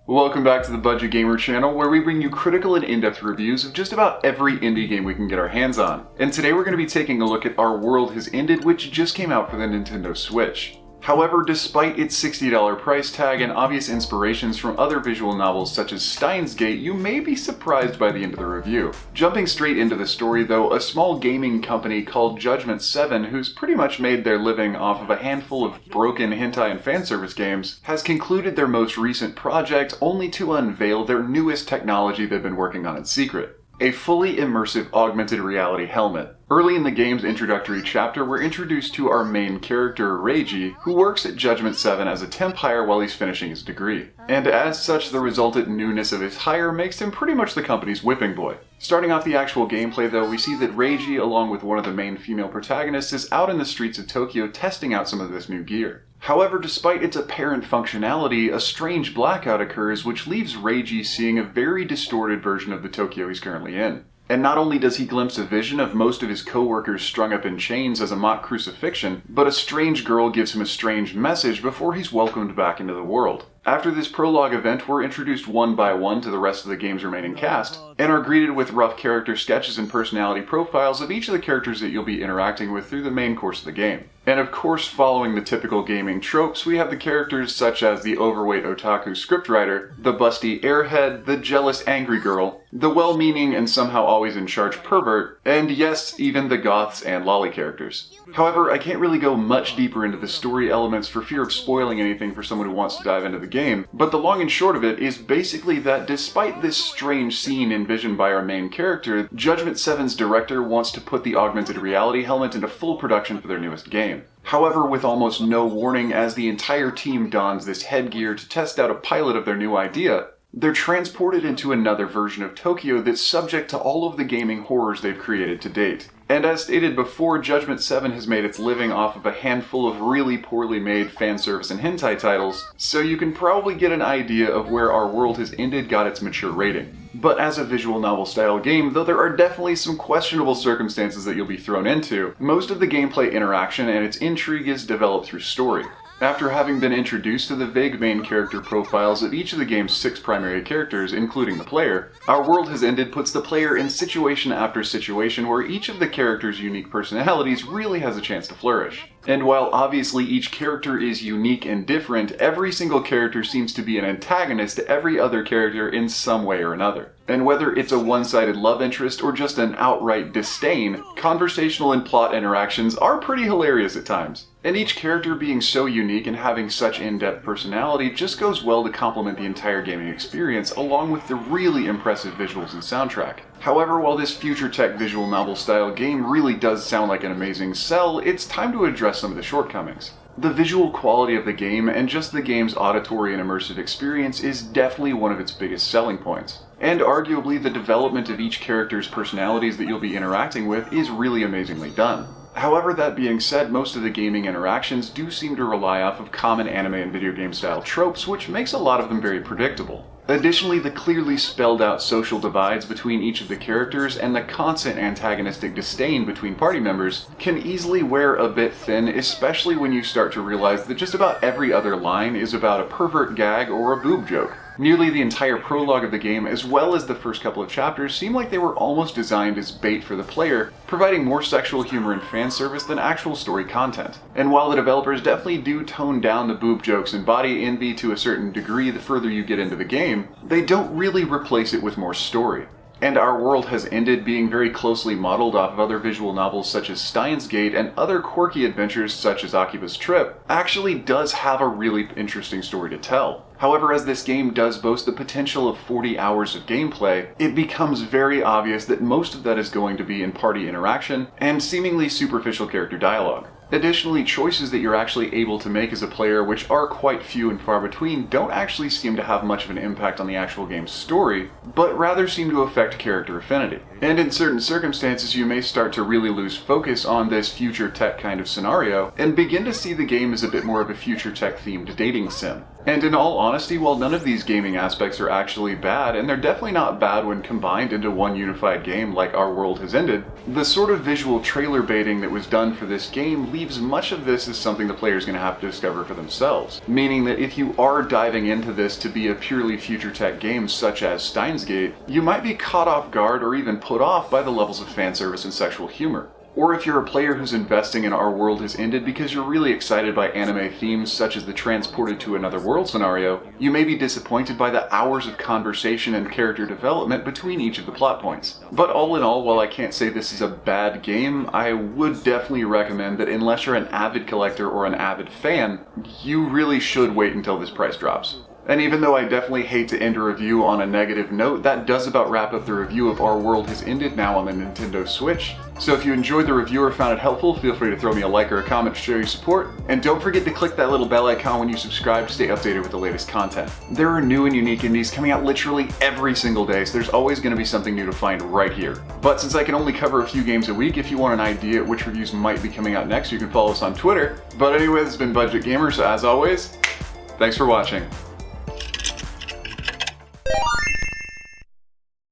Welcome back to the Budget Gamer channel, where we bring you critical and in-depth reviews of just about every indie game we can get our hands on. And today we're going to be taking a look at Our World Has Ended, which just came out for the Nintendo Switch. However, despite its $60 price tag and obvious inspirations from other visual novels such as Steins Gate, you may be surprised by the end of the review. Jumping straight into the story though, a small gaming company called Judgment 7, who's pretty much made their living off of a handful of broken hentai and fanservice games, has concluded their most recent project only to unveil their newest technology they've been working on in secret. A fully immersive augmented reality helmet. Early in the game's introductory chapter, we're introduced to our main character, Raiji, who works at Judgment 7 as a temp hire while he's finishing his degree. And as such, the resultant newness of his hire makes him pretty much the company's whipping boy. Starting off the actual gameplay though, we see that Raiji, along with one of the main female protagonists, is out in the streets of Tokyo testing out some of this new gear. However, despite its apparent functionality, a strange blackout occurs which leaves Raiji seeing a very distorted version of the Tokyo he's currently in. And not only does he glimpse a vision of most of his co-workers strung up in chains as a mock crucifixion, but a strange girl gives him a strange message before he's welcomed back into the world. After this prologue event, we're introduced one by one to the rest of the game's remaining cast, and are greeted with rough character sketches and personality profiles of each of the characters that you'll be interacting with through the main course of the game. And of course, following the typical gaming tropes, we have the characters such as the overweight otaku scriptwriter, the busty airhead, the jealous angry girl, the well-meaning and somehow always in charge pervert, and yes, even the goths and lolly characters. However, I can't really go much deeper into the story elements for fear of spoiling anything for someone who wants to dive into the game, but the long and short of it is basically that despite this strange scene envisioned by our main character, Judgment 7's director wants to put the augmented reality helmet into full production for their newest game. However, with almost no warning, as the entire team dons this headgear to test out a pilot of their new idea, they're transported into another version of Tokyo that's subject to all of the gaming horrors they've created to date. And as stated before, Judgment 7 has made its living off of a handful of really poorly made fanservice and hentai titles, so you can probably get an idea of where Our World Has Ended got its mature rating. But as a visual novel style game, though there are definitely some questionable circumstances that you'll be thrown into, most of the gameplay interaction and its intrigue is developed through story. After having been introduced to the vague main character profiles of each of the game's 6 primary characters, including the player, Our World Has Ended puts the player in situation after situation where each of the characters' unique personalities really has a chance to flourish. And while obviously each character is unique and different, every single character seems to be an antagonist to every other character in some way or another. And whether it's a one-sided love interest or just an outright disdain, conversational and plot interactions are pretty hilarious at times. And each character being so unique and having such in-depth personality just goes well to complement the entire gaming experience, along with the really impressive visuals and soundtrack. However, while this future tech visual novel style game really does sound like an amazing sell, it's time to address some of the shortcomings. The visual quality of the game and just the game's auditory and immersive experience is definitely one of its biggest selling points. And arguably, the development of each character's personalities that you'll be interacting with is really amazingly done. However, that being said, most of the gaming interactions do seem to rely off of common anime and video game style tropes, which makes a lot of them very predictable. Additionally, the clearly spelled out social divides between each of the characters and the constant antagonistic disdain between party members can easily wear a bit thin, especially when you start to realize that just about every other line is about a pervert gag or a boob joke. Nearly the entire prologue of the game, as well as the first couple of chapters, seem like they were almost designed as bait for the player, providing more sexual humor and fan service than actual story content. And while the developers definitely do tone down the boob jokes and body envy to a certain degree the further you get into the game, they don't really replace it with more story. And Our World Has Ended, being very closely modeled off of other visual novels such as Steins Gate and other quirky adventures such as Akiba's Trip, actually does have a really interesting story to tell. However, as this game does boast the potential of 40 hours of gameplay, it becomes very obvious that most of that is going to be in party interaction and seemingly superficial character dialogue. Additionally, choices that you're actually able to make as a player, which are quite few and far between, don't actually seem to have much of an impact on the actual game's story, but rather seem to affect character affinity. And in certain circumstances, you may start to really lose focus on this future tech kind of scenario and begin to see the game as a bit more of a future tech themed dating sim. And in all honesty, while none of these gaming aspects are actually bad, and they're definitely not bad when combined into one unified game like Our World Has Ended, the sort of visual trailer baiting that was done for this game leaves much of this as something the player's going to have to discover for themselves. Meaning that if you are diving into this to be a purely future tech game such as Steins Gate, you might be caught off guard or even put off by the levels of fan service and sexual humor. Or if you're a player who's investing in Our World Has Ended because you're really excited by anime themes such as the transported to another world scenario, you may be disappointed by the hours of conversation and character development between each of the plot points. But all in all, while I can't say this is a bad game, I would definitely recommend that unless you're an avid collector or an avid fan, you really should wait until this price drops. And even though I definitely hate to end a review on a negative note, that does about wrap up the review of Our World Has Ended now on the Nintendo Switch. So if you enjoyed the review or found it helpful, feel free to throw me a like or a comment to show your support. And don't forget to click that little bell icon when you subscribe to stay updated with the latest content. There are new and unique indies coming out literally every single day, so there's always going to be something new to find right here. But since I can only cover a few games a week, if you want an idea at which reviews might be coming out next, you can follow us on Twitter. But anyway, this has been Budget Gamer, so as always, thanks for watching.